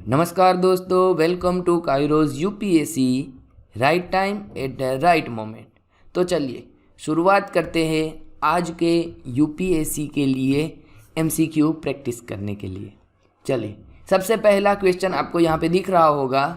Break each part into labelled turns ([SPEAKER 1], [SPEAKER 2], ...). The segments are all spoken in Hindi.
[SPEAKER 1] नमस्कार दोस्तों, welcome to Kairos UPSC, right time at the right moment. तो चलिए शुरुआत करते हैं आज के यूपीएससी के लिए एमसीक्यू प्रैक्टिस करने के लिए। चलिए, सबसे पहला क्वेश्चन आपको यहाँ पे दिख रहा होगा।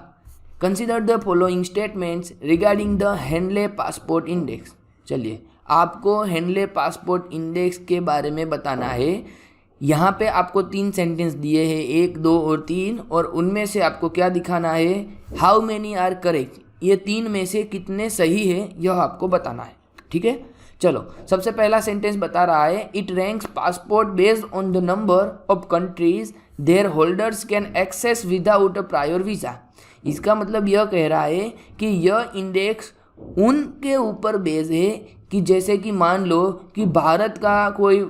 [SPEAKER 1] Consider the following statements regarding the Henley passport index. चलिए, आपको हेनले पासपोर्ट इंडेक्स के बारे में बताना है। यहाँ पे आपको 3 सेंटेंस दिए हैं, 1, 2 और 3, और उनमें से आपको क्या दिखाना है, हाउ मेनी आर करेक्ट, ये 3 में से कितने सही है यह आपको बताना है। ठीक है, चलो सबसे पहला सेंटेंस बता रहा है, it ranks passport based on the number of countries their holders can access without a prior visa. इसका मतलब यह कह रहा है कि यह इंडेक्स उनके ऊपर बेस्ड है कि जैसे कि मान लो कि भारत का कोई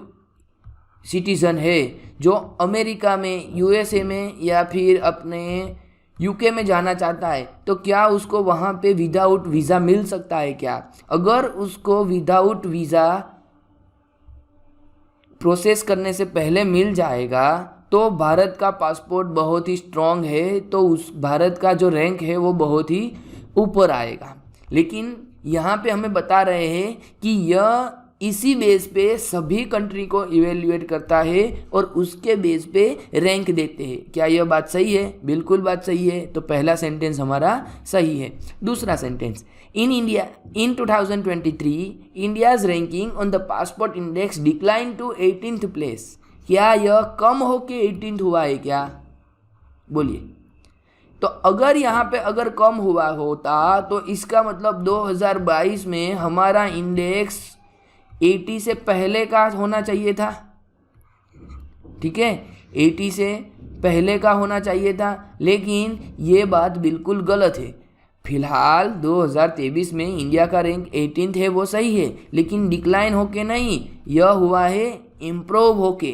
[SPEAKER 1] सिटीज़न है जो अमेरिका में, यूएसए में या फिर अपने यूके में जाना चाहता है, तो क्या उसको वहाँ पे विदाउट वीज़ा मिल सकता है क्या? अगर उसको विदाउट वीज़ा प्रोसेस करने से पहले मिल जाएगा तो भारत का पासपोर्ट बहुत ही स्ट्रॉन्ग है, तो उस भारत का जो रैंक है वो बहुत ही ऊपर आएगा। लेकिन यहाँ पे हमें बता रहे हैं कि यह इसी बेस पे सभी कंट्री को इवेल्युएट करता है और उसके बेस पे रैंक देते हैं। क्या यह बात सही है? बिल्कुल बात सही है। तो पहला सेंटेंस हमारा सही है। दूसरा sentence, in 2023 India's ranking on the passport index decline to 18th place. क्या यह कम होके 18th हुआ है क्या? बोलिए। तो अगर यहाँ पे अगर कम हुआ होता तो इसका मतलब 2022 में हमारा इंडेक्स 80 से पहले का होना चाहिए था। ठीक है, 80 से पहले का होना चाहिए था, लेकिन ये बात बिल्कुल गलत है। फिलहाल 2023 में इंडिया का रैंक 18th है, वो सही है, लेकिन डिक्लाइन होके नहीं, यह हुआ है इम्प्रूव होके।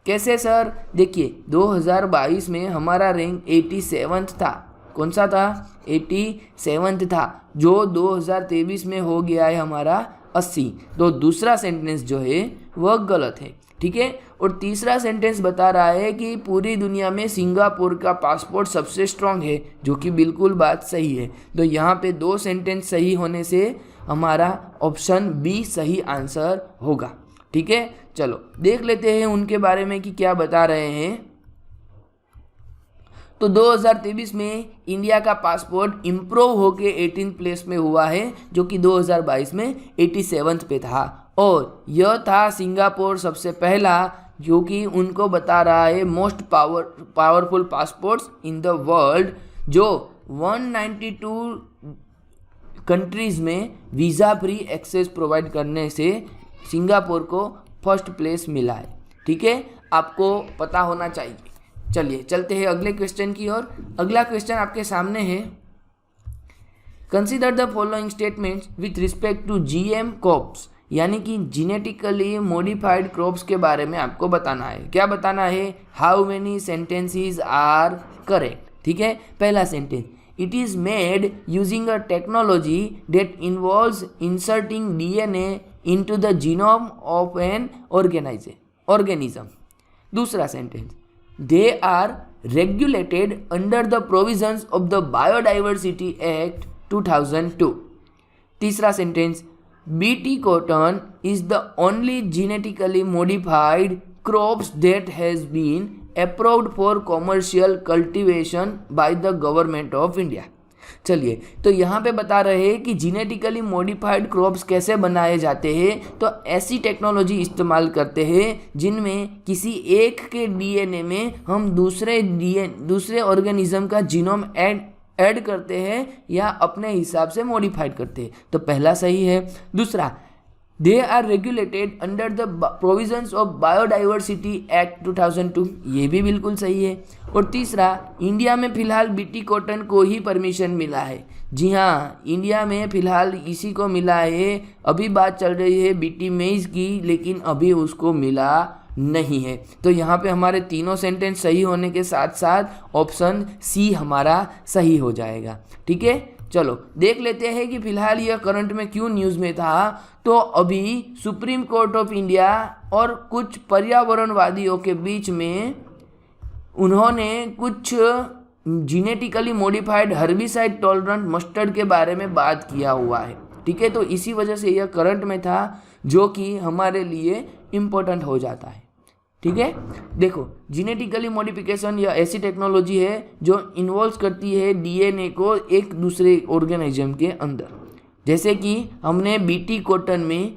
[SPEAKER 1] कैसे सर? देखिए, 2022 में हमारा रैंक 87th था। कौन सा था? 87th था, जो 2023 में हो गया है हमारा 80। तो दूसरा सेंटेंस जो है वह गलत है। ठीक है, और तीसरा सेंटेंस बता रहा है कि पूरी दुनिया में सिंगापुर का पासपोर्ट सबसे स्ट्रांग है, जो कि बिल्कुल बात सही है। तो यहाँ पे 2 सेंटेंस सही होने से हमारा ऑप्शन बी सही आंसर होगा। ठीक है, चलो देख लेते हैं उनके बारे में कि क्या बता रहे हैं। तो 2023 में इंडिया का पासपोर्ट इम्प्रूव होके 18th प्लेस में हुआ है, जो कि 2022 में 87th पे था, और यह था सिंगापुर सबसे पहला, जो कि उनको बता रहा है most powerful passports in the world, जो 192 कंट्रीज़ में वीज़ा फ्री एक्सेस प्रोवाइड करने से सिंगापुर को फर्स्ट प्लेस मिला है। ठीक है, आपको पता होना चाहिए। चलिए चलते हैं अगले क्वेश्चन की ओर। अगला क्वेश्चन आपके सामने है, consider the following statements with respect to GM crops, यानी कि जेनेटिकली मॉडिफाइड क्रॉप्स के बारे में आपको बताना है। क्या बताना है? How many sentences are correct. ठीक है, पहला sentence, it is made using a technology that involves inserting DNA into the genome of an organism. दूसरा sentence, they are regulated under the provisions of the Biodiversity Act 2002. तीसरा sentence, BT cotton is the only genetically modified crops that has been approved for commercial cultivation by the government of India. चलिए, तो यहाँ पे बता रहे हैं कि जीनेटिकली मॉडिफाइड क्रॉप्स कैसे बनाए जाते हैं। तो ऐसी टेक्नोलॉजी इस्तेमाल करते हैं जिनमें किसी एक के डीएनए में हम दूसरे ऑर्गेनिज्म का जीनोम ऐड करते हैं या अपने हिसाब से मॉडिफाइड करते हैं। तो पहला सही है। दूसरा, they are regulated under the provisions of biodiversity act 2002, ये भी बिल्कुल सही है। और तीसरा, इंडिया में फिलहाल बीटी कॉटन को ही परमिशन मिला है। जी हाँ, इंडिया में फिलहाल इसी को मिला है। अभी बात चल रही है बीटी मेज की, लेकिन अभी उसको मिला नहीं है। तो यहाँ पे हमारे तीनों सेंटेंस सही होने के साथ साथ ऑप्शन सी हमारा सही हो जाएगा। ठीक है, चलो देख लेते हैं कि फिलहाल यह करंट में क्यों न्यूज़ में था। तो अभी सुप्रीम कोर्ट ऑफ इंडिया और कुछ पर्यावरणवादियों के बीच में उन्होंने कुछ genetically modified herbicide tolerant mustard के बारे में बात किया हुआ है। ठीक है, तो इसी वजह से यह करंट में था, जो कि हमारे लिए इम्पोर्टेंट हो जाता है। ठीक है, देखो जीनेटिकली मॉडिफिकेशन या ऐसी टेक्नोलॉजी है जो इन्वॉल्व करती है डीएनए को एक दूसरे ऑर्गेनिज्म के अंदर। जैसे कि हमने बीटी कॉटन में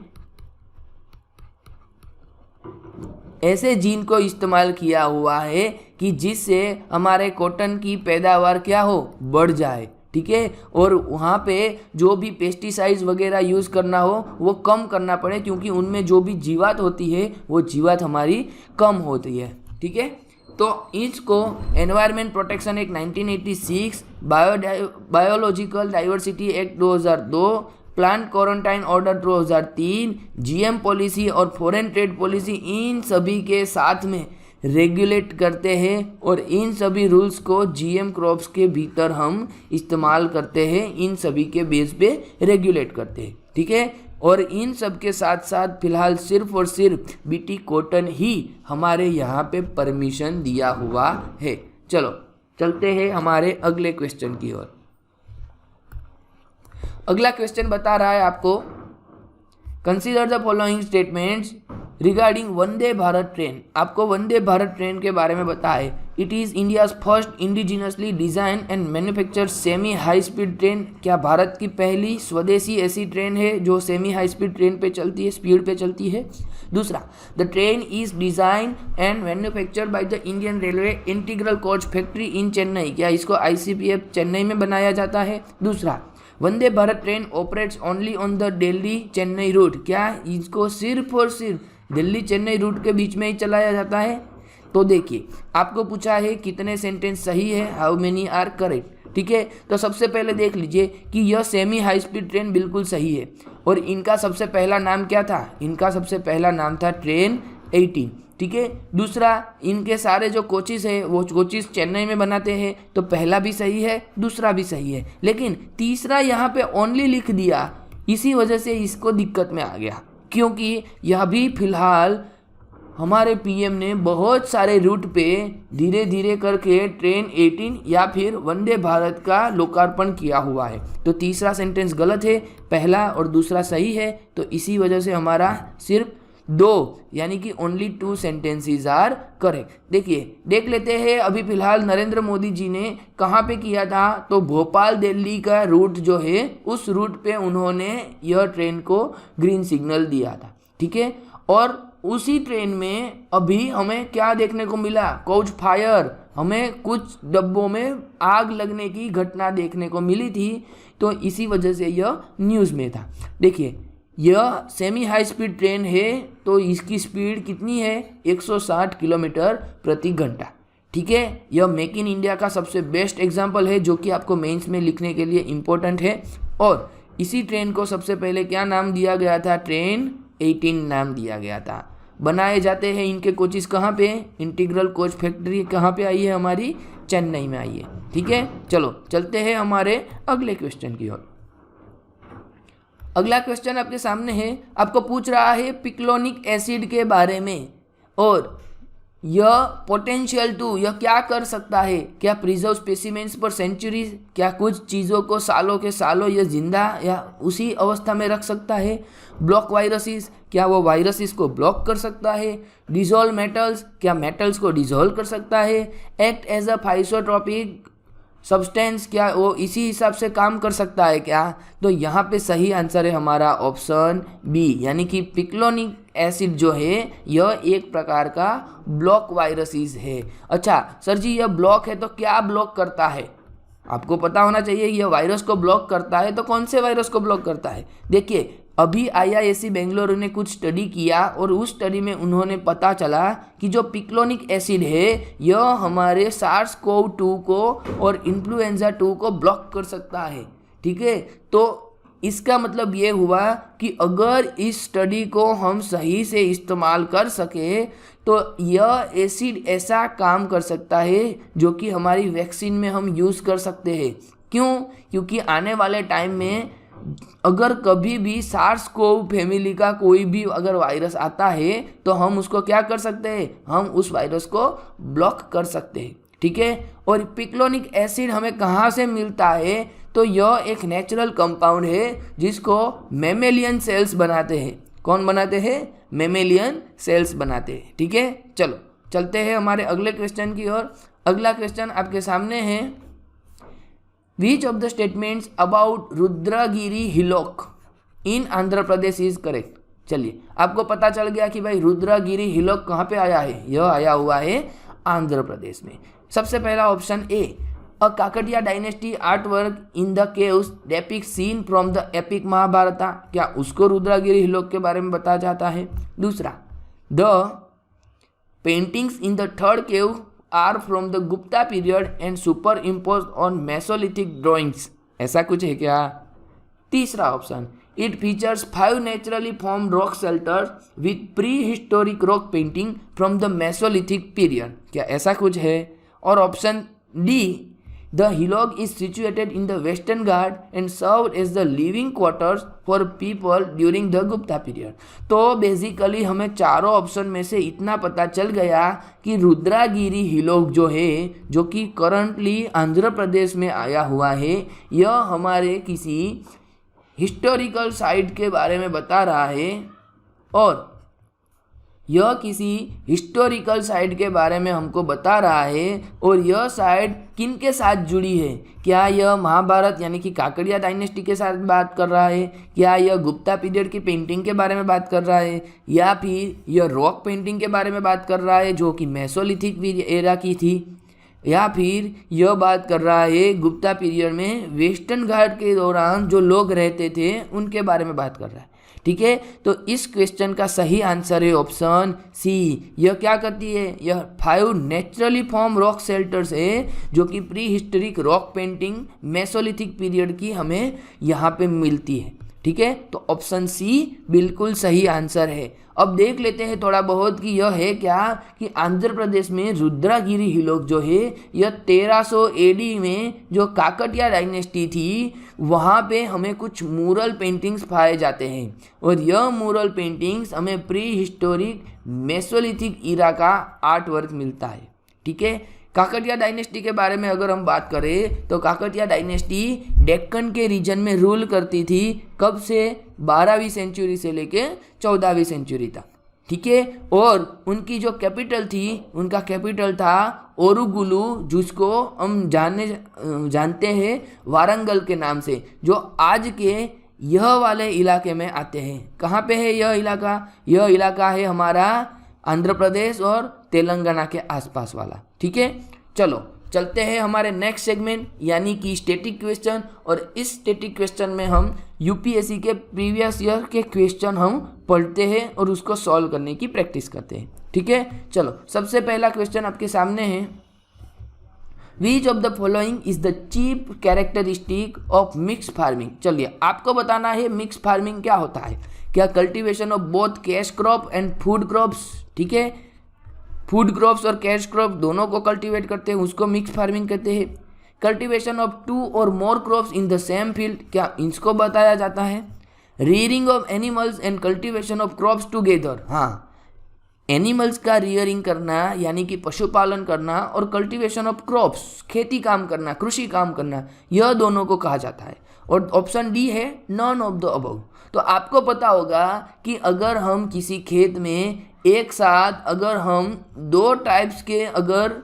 [SPEAKER 1] ऐसे जीन को इस्तेमाल किया हुआ है कि जिससे हमारे कॉटन की पैदावार क्या हो, बढ़ जाए। ठीक है, और वहाँ पे जो भी पेस्टिसाइड्स वगैरह यूज़ करना हो वो कम करना पड़े, क्योंकि उनमें जो भी जीवात होती है वो जीवात हमारी कम होती है। ठीक है, तो इसको environment protection act 1986, biological diversity act 2002, plant quarantine order 2003, GM policy और फॉरेन ट्रेड पॉलिसी, इन सभी के साथ में रेगुलेट करते हैं और इन सभी रूल्स को जीएम क्रॉप्स के भीतर हम इस्तेमाल करते हैं, इन सभी के बेस पे रेगुलेट करते हैं। ठीक है, और इन सब के साथ साथ फिलहाल सिर्फ और सिर्फ बीटी कॉटन ही हमारे यहाँ पे परमिशन दिया हुआ है। चलो चलते हैं हमारे अगले क्वेश्चन की ओर। अगला क्वेश्चन बता रहा है आपको, consider the following statements regarding Vande Bharat train. आपको वंदे भारत ट्रेन के बारे में बताए, it is India's first indigenously design and manufacture semi high speed train. क्या भारत की पहली स्वदेशी ऐसी ट्रेन है जो सेमी हाई स्पीड ट्रेन पे चलती है, स्पीड पे चलती है? दूसरा, the train is design and manufactured by the Indian railway integral coach factory in Chennai. क्या इसको आईसीपीएफ चेन्नई में बनाया जाता है? दूसरा, Vande Bharat train operates only on the Delhi Chennai route. क्या इसको सिर्फ और सिर्फ दिल्ली चेन्नई रूट के बीच में ही चलाया जाता है? तो देखिए, आपको पूछा है कितने सेंटेंस सही है, हाउ मेनी आर करेक्ट। ठीक है, तो सबसे पहले देख लीजिए कि यह सेमी हाई स्पीड ट्रेन बिल्कुल सही है। और इनका सबसे पहला नाम क्या था? इनका सबसे पहला नाम था ट्रेन 18। ठीक है, दूसरा, इनके सारे जो कोचेस है वो कोचेस चेन्नई में बनाते हैं, तो पहला भी सही है, दूसरा भी सही है। लेकिन तीसरा यहाँ पे ओनली लिख दिया, इसी वजह से इसको दिक्कत में आ गया, क्योंकि यह भी फिलहाल हमारे पीएम ने बहुत सारे रूट पे धीरे धीरे करके ट्रेन 18 या फिर वंदे भारत का लोकार्पण किया हुआ है। तो तीसरा सेंटेंस गलत है, पहला और दूसरा सही है। तो इसी वजह से हमारा सिर्फ 2 यानी कि ओनली 2 सेंटेंसेस आर करेक्ट। देखिए, देख लेते हैं अभी फिलहाल नरेंद्र मोदी जी ने कहाँ पे किया था, तो भोपाल दिल्ली का रूट जो है उस रूट पे उन्होंने यह ट्रेन को ग्रीन सिग्नल दिया था। ठीक है, और उसी ट्रेन में अभी हमें क्या देखने को मिला, कोच फायर, हमें कुछ डब्बों में आग लगने की घटना देखने को मिली थी। तो इसी वजह से यह न्यूज़ में था। देखिए, यह सेमी हाई स्पीड ट्रेन है, तो इसकी स्पीड कितनी है? 160 किलोमीटर प्रति घंटा। ठीक है, यह मेक इन इंडिया का सबसे बेस्ट एग्जाम्पल है, जो कि आपको मेंस में लिखने के लिए इम्पोर्टेंट है। और इसी ट्रेन को सबसे पहले क्या नाम दिया गया था? ट्रेन 18 नाम दिया गया था। बनाए जाते हैं इनके कोचेस कहाँ पे? इंटीग्रल कोच फैक्ट्री कहाँ पे आई है? हमारी चेन्नई में आई है। ठीक है, चलो चलते हैं हमारे अगले क्वेश्चन की ओर। अगला क्वेश्चन आपके सामने है, आपको पूछ रहा है पिक्लोनिक एसिड के बारे में, और यह पोटेंशियल टू, यह क्या कर सकता है? क्या प्रिजर्व स्पेसिमेंस पर सेंचुरीज, क्या कुछ चीज़ों को सालों के सालों यह जिंदा या उसी अवस्था में रख सकता है? ब्लॉक वायरसेस, क्या वो वायरसेस को ब्लॉक कर सकता है? डिजोल्व मेटल्स, क्या मेटल्स को डिजोल्व कर सकता है? एक्ट एज अ फाइसोट्रोपिक सब्सटेंस, क्या वो इसी हिसाब से काम कर सकता है क्या? तो यहाँ पे सही आंसर है हमारा ऑप्शन बी, यानी कि पिक्लोनिक एसिड जो है यह एक प्रकार का ब्लॉक वायरसेस है। अच्छा सर जी, यह ब्लॉक है तो क्या ब्लॉक करता है? आपको पता होना चाहिए, यह वायरस को ब्लॉक करता है तो कौन से वायरस को ब्लॉक करता है? देखिए, अभी IISc बेंगलुरु ने कुछ स्टडी किया और उस स्टडी में उन्होंने पता चला कि जो पिक्लोनिक एसिड है यह हमारे SARS-CoV-2 को और इन्फ्लुएंजा 2 को ब्लॉक कर सकता है। ठीक है, तो इसका मतलब ये हुआ कि अगर इस स्टडी को हम सही से इस्तेमाल कर सके तो यह एसिड ऐसा काम कर सकता है जो कि हमारी वैक्सीन में हम यूज़ कर सकते हैं। क्यों? क्योंकि आने वाले टाइम में अगर कभी भी SARS-CoV फैमिली का कोई भी अगर वायरस आता है तो हम उसको क्या कर सकते हैं? हम उस वायरस को ब्लॉक कर सकते हैं। ठीक है। और पिक्लोनिक एसिड हमें कहाँ से मिलता है, तो यह एक नेचुरल कंपाउंड है जिसको मैमेलियन सेल्स बनाते हैं। कौन बनाते हैं? मैमेलियन सेल्स बनाते हैं, ठीक है। चलो चलते हैं हमारे अगले क्वेश्चन की ओर। अगला क्वेश्चन आपके सामने है, which of the statements about Rudragiri hillock in Andhra Pradesh is correct. चलिए, आपको पता चल गया कि भाई रुद्रगिरी हिलोक कहाँ पे आया है, यह आया हुआ है आंध्र प्रदेश में। सबसे पहला option A, a Kakatiya dynasty art work in the caves depict scene from the epic Mahabharata, क्या उसको रुद्रगिरी हिलोक के बारे में बताया जाता है। दूसरा, the paintings in the third cave are from the Gupta period and superimpose on mesolithic drawings, ऐसा कुछ है क्या। तीसरा option, it features 5 naturally formed rock shelters with prehistoric rock painting from the mesolithic period, क्या ऐसा कुछ है। और option D, the hillock is situated in the western Ghat and served as the living quarters for people during the Gupta period. तो बेसिकली हमें चारों ऑप्शन में से इतना पता चल गया कि रुद्रगिरी हिलोक जो है, जो कि करंटली आंध्र प्रदेश में आया हुआ है, यह हमारे किसी हिस्टोरिकल साइट के बारे में बता रहा है। और यह किसी हिस्टोरिकल साइट के बारे में हमको बता रहा है। और यह साइट किन के साथ जुड़ी है, क्या यह महाभारत यानी कि काकड़िया डायनेस्टी के साथ बात कर रहा है, क्या यह गुप्ता पीरियड की पेंटिंग के बारे में बात कर रहा है, या फिर यह रॉक पेंटिंग के बारे में बात कर रहा है जो कि मेसोलिथिक एरा की थी, या फिर यह बात कर रहा है गुप्ता पीरियड में वेस्टर्न घाट के दौरान जो लोग रहते थे उनके बारे में बात कर रहा है, ठीक है। तो इस क्वेश्चन का सही आंसर है ऑप्शन सी। यह क्या करती है, यह 5 नेचुरली फॉर्म रॉक शेल्टर्स है जो कि pre historic rock painting Mesolithic period की हमें यहाँ पे मिलती है, ठीक है। तो ऑप्शन सी बिल्कुल सही आंसर है। अब देख लेते हैं थोड़ा बहुत कि यह है क्या, कि आंध्र प्रदेश में रुद्रगिरी हिलोक जो है यह 1300 एडी में जो काकटिया डायनेस्टी थी वहाँ पे हमें कुछ मूरल पेंटिंग्स पाए जाते हैं। और यह मूरल पेंटिंग्स हमें प्री हिस्टोरिक मेसोलिथिक ईरा का आर्ट वर्क मिलता है, ठीक है। काकटिया डायनेस्टी के बारे में अगर हम बात करें तो काकटिया डायनेस्टी डेक्कन के रीजन में रूल करती थी, कब से, 12वीं सेंचुरी से लेके 14वीं सेंचुरी तक, ठीक है। और उनकी जो कैपिटल थी, उनका कैपिटल था ओरुगुलु, जिसको हम जानते हैं वारंगल के नाम से, जो आज के यह वाले इलाके में आते हैं। कहाँ पे है यह इलाका, यह इलाका है हमारा आंध्र प्रदेश और तेलंगाना के आसपास वाला, ठीक है। चलो चलते हैं हमारे नेक्स्ट सेगमेंट यानी कि स्टैटिक क्वेश्चन। और इस स्टैटिक क्वेश्चन में हम यूपीएससी के प्रीवियस ईयर के क्वेश्चन हम पढ़ते हैं और उसको सॉल्व करने की प्रैक्टिस करते हैं, ठीक है। चलो सबसे पहला क्वेश्चन आपके सामने है, which of the following is the chief characteristic of mix farming. चलिए आपको बताना है मिक्स फार्मिंग क्या होता है। क्या cultivation of both cash crop and food crops, ठीक है, फूड क्रॉप्स और कैश क्रॉप दोनों को कल्टीवेट करते हैं, उसको मिक्स फार्मिंग कहते हैं। कल्टीवेशन ऑफ 2 और more crops in the same field, क्या इसको बताया जाता है। Rearing of animals and cultivation of crops together, हाँ, एनिमल्स का रियरिंग करना यानी कि पशुपालन करना और कल्टीवेशन ऑफ क्रॉप्स खेती काम करना, कृषि काम करना, यह दोनों को कहा जाता है। और ऑप्शन डी है नॉन ऑफ द अबव। तो आपको पता होगा कि अगर हम किसी खेत में एक साथ अगर हम 2 टाइप्स के अगर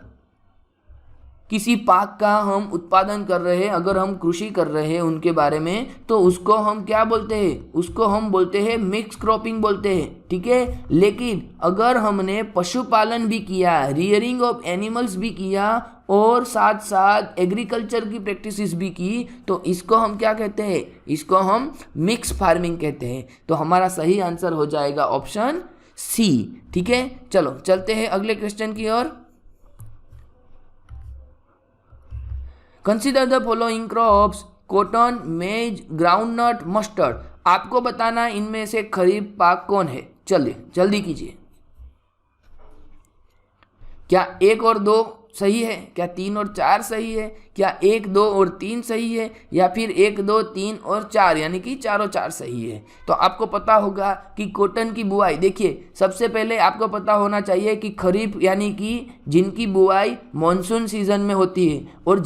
[SPEAKER 1] किसी पाक का हम उत्पादन कर रहे हैं, अगर हम कृषि कर रहे हैं उनके बारे में, तो उसको हम क्या बोलते हैं, उसको हम बोलते हैं मिक्स क्रॉपिंग बोलते हैं, ठीक है। लेकिन अगर हमने पशुपालन भी किया, रियरिंग ऑफ एनिमल्स भी किया और साथ साथ एग्रीकल्चर की प्रैक्टिसेस भी की, तो इसको हम क्या कहते हैं, इसको हम मिक्स फार्मिंग कहते हैं। तो हमारा सही आंसर हो जाएगा ऑप्शन सी, ठीक है। चलो चलते हैं अगले क्वेश्चन की ओर। Consider the following crops cotton, maize, groundnut, mustard. आपको बताना इनमें से खरीफ पाक कौन है। चलिए जल्दी कीजिए। क्या 1 और 2 सही है, क्या 3 और 4 सही है, क्या 1, 2 और 3 सही है, या फिर 1, 2, 3 और 4 यानी कि 4 और 4 सही है। तो आपको पता होगा कि कॉटन की बुआई, देखिए सबसे पहले आपको पता होना चाहिए कि खरीफ यानी कि जिनकी बुआई मॉनसून सीजन में होती है और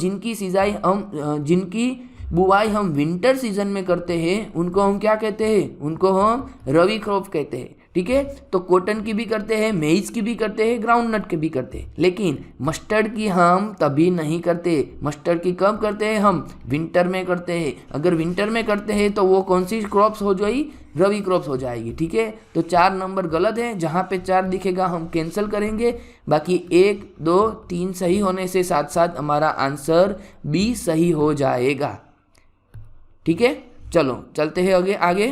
[SPEAKER 1] जिनकी बुआई हम विंटर सीजन में करते हैं उनको हम क्या कहते हैं, उनको हम रबी क्रॉप कहते हैं। ठीक है, तो कॉटन की भी करते हैं, मेइज की भी करते हैं, ग्राउंडनट की भी करते हैं, लेकिन मस्टर्ड की हम तभी नहीं करते। मस्टर्ड की कब करते हैं, हम विंटर में करते हैं। अगर विंटर में करते हैं तो वो कौन सी क्रॉप्स हो जाएगी, रबी क्रॉप्स हो जाएगी। ठीक है, तो 4 नंबर गलत है, जहाँ पे 4 दिखेगा हम कैंसिल करेंगे। बाकी 1, 2, 3 सही होने से साथ साथ हमारा आंसर बी सही हो जाएगा। ठीक है, चलो चलते हैं आगे।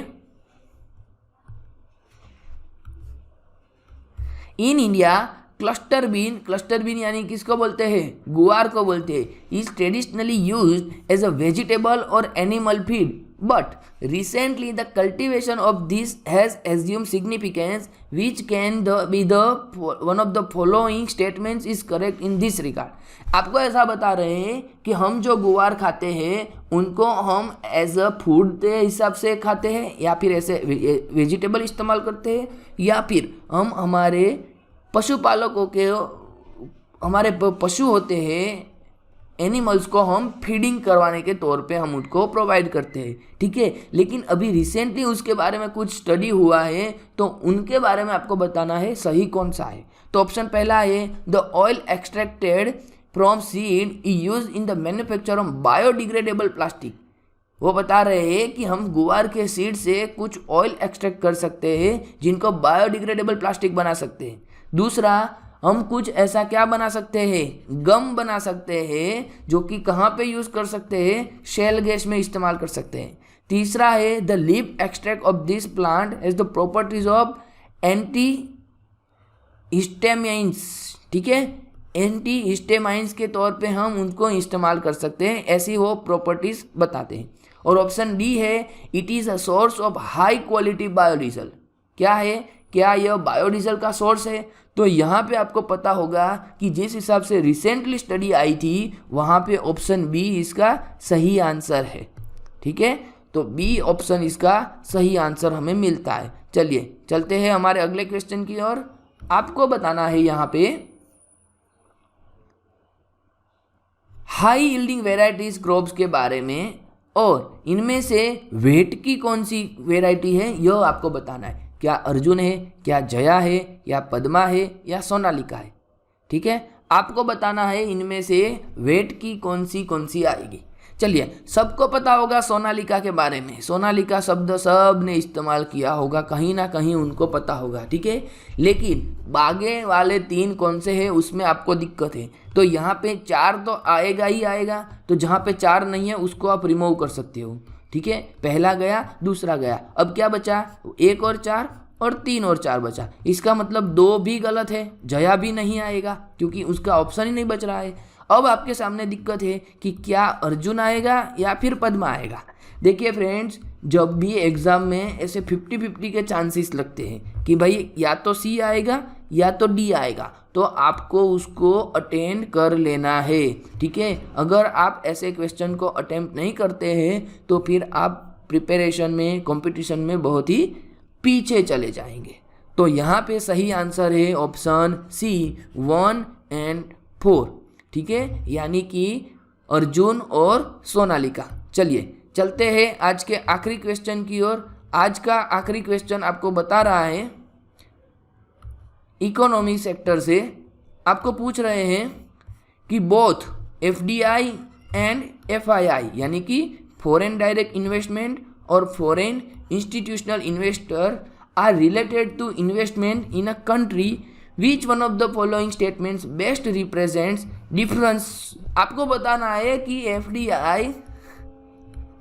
[SPEAKER 1] इन इंडिया क्लस्टर बीन यानी किसको बोलते हैं, गुआर को बोलते हैं, is traditionally used as a vegetable और animal feed, but recently the cultivation of this has assumed significance, which can be the one of the following statements is correct in this regard। आपको ऐसा बता रहे हैं कि हम जो गुआर खाते हैं उनको हम एज अ फूड के हिसाब से खाते हैं, या फिर ऐसे वेजिटेबल इस्तेमाल करते हैं, या फिर हम हमारे पशुपालकों के, हमारे पशु होते हैं एनिमल्स को हम फीडिंग करवाने के तौर पे हम उनको प्रोवाइड करते हैं। ठीक है, लेकिन अभी रिसेंटली उसके बारे में कुछ स्टडी हुआ है, तो उनके बारे में आपको बताना है सही कौन सा है। तो ऑप्शन पहला है the oil extracted from seed is use in the manufacture of biodegradable plastic. वो बता रहे हैं कि हम गुआर के सीड से कुछ ऑयल एक्सट्रैक्ट कर सकते हैं जिनको बायोडिग्रेडेबल प्लास्टिक बना सकते हैं। दूसरा, हम कुछ ऐसा क्या बना सकते हैं, गम बना सकते हैं, जो कि कहाँ पे यूज़ कर सकते हैं, शेल गैस में इस्तेमाल कर सकते हैं। तीसरा है the leaf extract of this plant has the properties of antihistamines. ठीक है, एंटी हिस्टामाइंस के तौर पे हम उनको इस्तेमाल कर सकते हैं, ऐसी वो प्रॉपर्टीज बताते हैं। और ऑप्शन डी है it is a source of high quality biodiesel. क्या है, क्या यह बायोडीजल का सोर्स है? तो यहाँ पे आपको पता होगा कि जिस हिसाब से रिसेंटली स्टडी आई थी वहाँ पे ऑप्शन बी इसका सही आंसर है। ठीक है, तो बी ऑप्शन इसका सही आंसर हमें मिलता है। चलिए चलते हैं हमारे अगले क्वेश्चन की ओर। आपको बताना है यहाँ पे हाई यील्डिंग वेराइटीज क्रॉप्स के बारे में, और इनमें से वेट की कौन सी वेराइटी है यह आपको बताना है। क्या अर्जुन है, क्या जया है, या पद्मा है, या सोनालिका है। ठीक है, आपको बताना है इनमें से वेट की कौन सी आएगी। चलिए, सबको पता होगा सोनालिका के बारे में, सोनालिका शब्द सब ने इस्तेमाल किया होगा, कहीं ना कहीं उनको पता होगा। ठीक है, लेकिन बागे वाले 3 कौन से हैं उसमें आपको दिक्कत है। तो यहाँ पे 4 तो आएगा ही आएगा, तो जहाँ पे 4 नहीं है उसको आप रिमूव कर सकते हो। ठीक है, पहला गया, दूसरा गया, अब क्या बचा, 1 और 4 और 3 और 4 बचा। इसका मतलब 2 भी गलत है, जया भी नहीं आएगा क्योंकि उसका ऑप्शन ही नहीं बच रहा है। अब आपके सामने दिक्कत है कि क्या अर्जुन आएगा या फिर पद्मा आएगा। देखिए फ्रेंड्स, जब भी एग्जाम में ऐसे 50-50 के चांसेस लगते हैं कि भाई या तो सी आएगा या तो डी आएगा, तो आपको उसको अटेंड कर लेना है। ठीक है, अगर आप ऐसे क्वेश्चन को अटेम्प्ट नहीं करते हैं तो फिर आप प्रिपरेशन में, कंपटीशन में बहुत ही पीछे चले जाएंगे। तो यहाँ पे सही आंसर है ऑप्शन सी 1 और 4। ठीक है, यानी कि अर्जुन और सोनालिका। चलिए चलते हैं आज के आखिरी क्वेश्चन की ओर। आज का आखिरी क्वेश्चन आपको बता रहा है इकोनॉमी सेक्टर से। आपको पूछ रहे हैं कि बोथ एफडीआई एंड एफआईआई यानी कि फॉरेन डायरेक्ट इन्वेस्टमेंट और foreign institutional investor are related to investment in a country, which one of the following statements best represents difference. आपको बताना है कि एफडीआई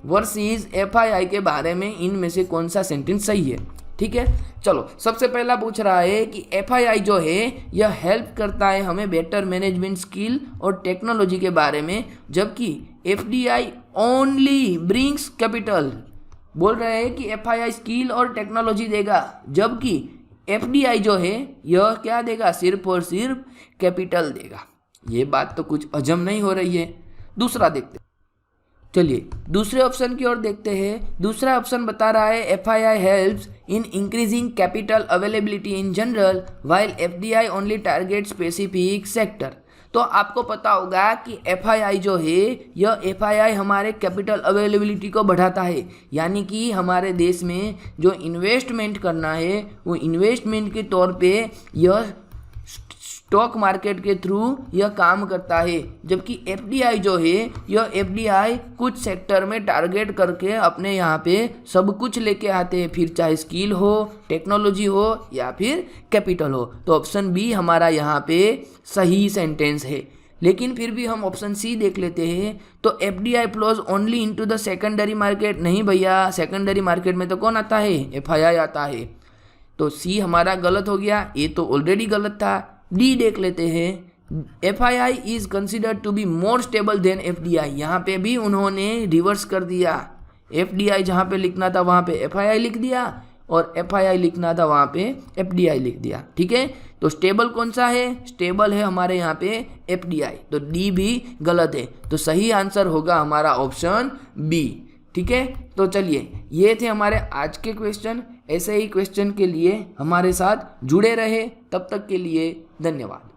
[SPEAKER 1] वर्सेस एफआईआई के बारे में इनमें से कौन सा सेंटेंस सही है। ठीक है, चलो सबसे पहला पूछ रहा है कि एफआईआई जो है यह हेल्प करता है हमें बेटर मैनेजमेंट स्किल और टेक्नोलॉजी के बारे में, जबकि एफडीआई ओनली ब्रिंग्स कैपिटल। बोल रहे हैं कि एफआईआई स्किल और टेक्नोलॉजी देगा, जबकि एफडीआई जो है यह क्या देगा, सिर्फ और सिर्फ कैपिटल देगा। ये बात तो कुछ हजम नहीं हो रही है। दूसरा देखते हैं। चलिए दूसरे ऑप्शन की ओर देखते हैं। दूसरा ऑप्शन बता रहा है FII helps in increasing capital availability in general while FDI only target specific sector. तो आपको पता होगा कि एफआईआई जो है यह एफआईआई हमारे कैपिटल अवेलेबिलिटी को बढ़ाता है, यानी कि हमारे देश में जो इन्वेस्टमेंट करना है वो इन्वेस्टमेंट के तौर पे यह स्टॉक मार्केट के थ्रू यह काम करता है। जबकि एफडीआई जो है यह एफडीआई कुछ सेक्टर में टारगेट करके अपने यहाँ पे सब कुछ लेके आते हैं, फिर चाहे स्किल हो, टेक्नोलॉजी हो या फिर कैपिटल हो। तो ऑप्शन बी हमारा यहाँ पे सही सेंटेंस है। लेकिन फिर भी हम ऑप्शन सी देख लेते हैं। तो FDI flows only into the secondary market, नहीं भैया, सेकेंडरी मार्केट में तो कौन आता है? एफआईआई आता है। तो सी हमारा गलत हो गया, ये तो ऑलरेडी गलत था। डी देख लेते हैं। FII is considered to be more stable than FDI, यहाँ पे भी उन्होंने रिवर्स कर दिया। एफडीआई जहाँ पे लिखना था वहाँ पे एफआईआई लिख दिया और एफआईआई लिखना था वहाँ पे एफडीआई लिख दिया। ठीक है, तो स्टेबल कौन सा है? स्टेबल है हमारे यहाँ पे एफडीआई। तो डी भी गलत है, तो सही आंसर होगा हमारा ऑप्शन बी। ठीक है, तो चलिए ये थे हमारे आज के क्वेश्चन। ऐसे ही क्वेश्चन के लिए हमारे साथ जुड़े रहे। तब तक के लिए धन्यवाद।